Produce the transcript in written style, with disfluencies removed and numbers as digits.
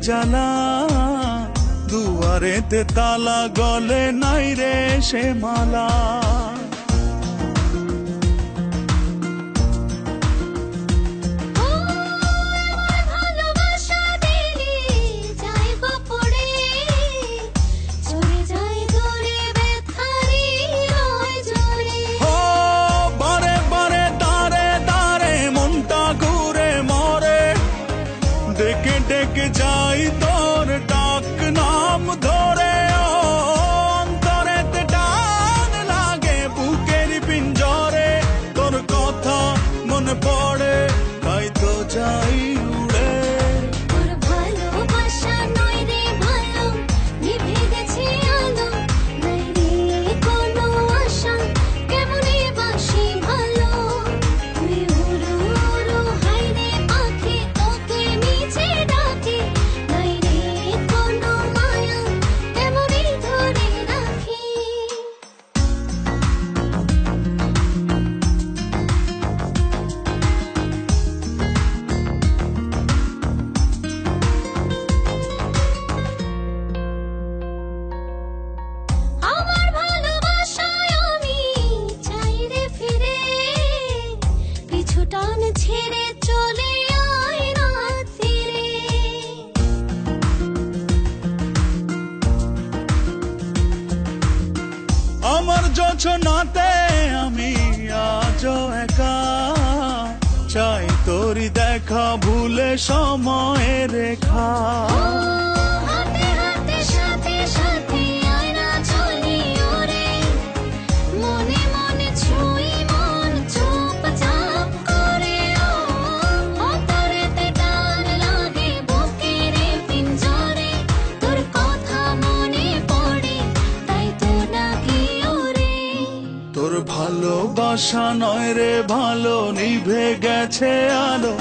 জ্বালা, দুয়ারেতে তালা গলে নাই রে সে মালা। ডেকে ডেকে যাই তোর ডাক নাম ধরে, অন্তরেতে টান লাগে বুকের পিঞ্জরে, তোর কথা মনে পড়ে তাই তো যাই উড়ে। তোর ভালোবাসা নয় রে ভালো, নিভে গেছে আলো, নাই রে কোনো আশা, কেমনে বাসি ভালো। তুই উড়ো উড়ো হাই রে পাখি, তোকে নিচে ডাকে, নাই রে কোনো মায়া, কেমনে ধরে রাখি। আমার ভালোবাসায় আমি চাই রে ফিরে, পিছু টান ছেড়ে চলে আয় রাত ফিরে। আমার যোছনাতে আমি আজও একা, চাই তোরই দেখা ভুলে সময়ের রেখা। হাতে হাতে সাথে সাথে আয় না চলি ওরে, মনে মনে ছুঁই মন চুপচাপ করে। অন্তরেতে টান লাগে বুকের পিঞ্জরে, তোর কথা মনে পড়ে তাই তো ডাকি ওরে। তোর ভালোবাসা নয় রে ভালো, নিভে গেছে আলো,